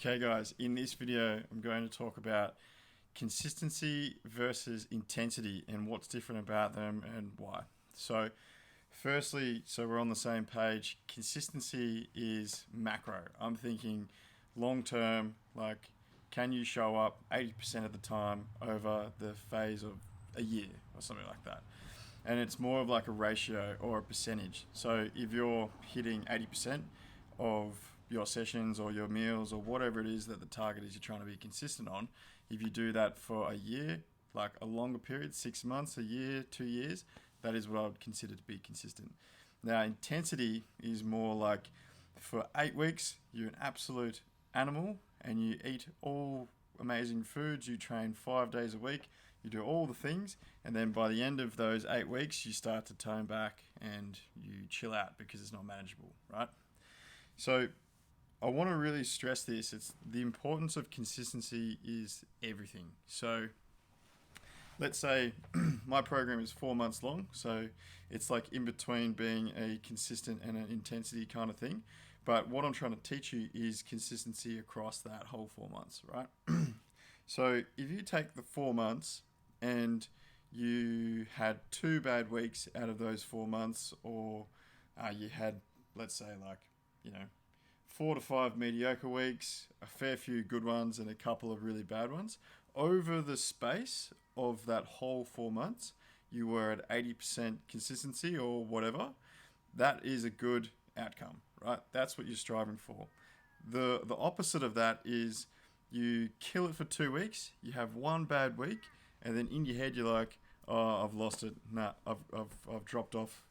Okay guys, in this video I'm going to talk about consistency versus intensity and what's different about them and why. So firstly, so we're on the same page, consistency is macro. I'm thinking long term, like can you show up 80% of the time over the phase of a year or something like that. And it's more of like a ratio or a percentage. So if you're hitting 80% of your sessions or your meals or whatever it is that the target is you're trying to be consistent on, if you do that for a year, like a longer period, 6 months, a year, 2 years, that is what I would consider to be consistent. Now, intensity is more like for 8 weeks, you're an absolute animal and you eat all amazing foods, you train 5 days a week, you do all the things, and then by the end of those 8 weeks, you start to tone back and you chill out because it's not manageable, right? So I want to really stress this. It's the importance of consistency is everything. So let's say my program is 4 months long. So it's like in between being a consistent and an intensity kind of thing. But what I'm trying to teach you is consistency across that whole 4 months, right? So if you take the 4 months and you had 2 bad weeks out of those 4 months, or you had, let's say, like, 4 to 5 mediocre weeks, a fair few good ones, and a couple of really bad ones. Over the space of that whole 4 months, you were at 80% consistency or whatever. That is a good outcome, right? That's what you're striving for. The opposite of that is you kill it for 2 weeks, you have one bad week, and then in your head you're like, oh, I've lost it. Nah, I've dropped off.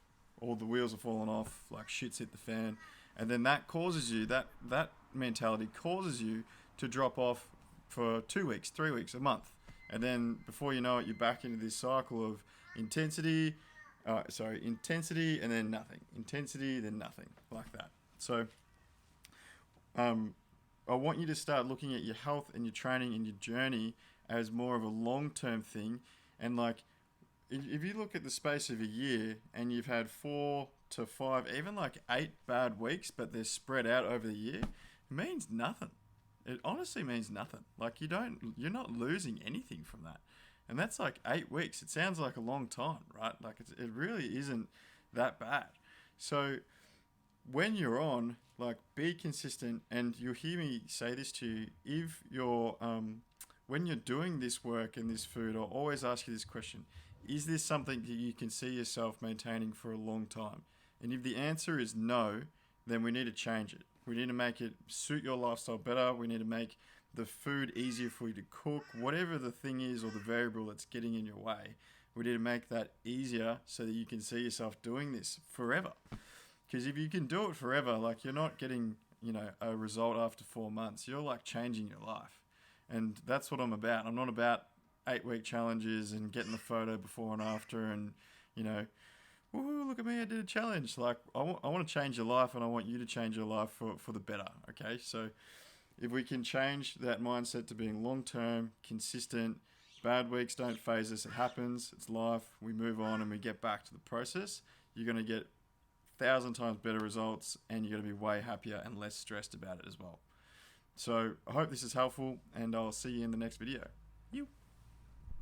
All the wheels have fallen off. Like shit's hit the fan. And then that causes you, that mentality causes you to drop off for 2 weeks, 3 weeks, a month. And then before you know it, you're back into this cycle of intensity, and then nothing. Intensity, then nothing, like that. So I want you to start looking at your health and your training and your journey as more of a long-term thing. And like, if you look at the space of a year and you've had 4 to 5, even like 8 bad weeks, but they're spread out over the year, it means nothing. It honestly means nothing. Like you're not losing anything from that. And that's like 8 weeks. It sounds like a long time, right? Like it really isn't that bad. So when you're on, like, be consistent, and you'll hear me say this to you. If you're, when you're doing this work and this food, I'll always ask you this question. Is this something that you can see yourself maintaining for a long time? And if the answer is no, then we need to change it. We need to make it suit your lifestyle better. We need to make the food easier for you to cook. Whatever the thing is or the variable that's getting in your way, we need to make that easier so that you can see yourself doing this forever. Because if you can do it forever, like you're not getting, a result after 4 months. You're like changing your life. And that's what I'm about. I'm not about 8-week challenges and getting the photo before and after and, woohoo, look at me, I did a challenge. Like, I want to change your life, and I want you to change your life for the better, okay? So if we can change that mindset to being long-term, consistent, bad weeks don't phase us. It happens. It's life. We move on and we get back to the process. You're going to get 1,000 times better results, and you're going to be way happier and less stressed about it as well. So I hope this is helpful, and I'll see you in the next video. You.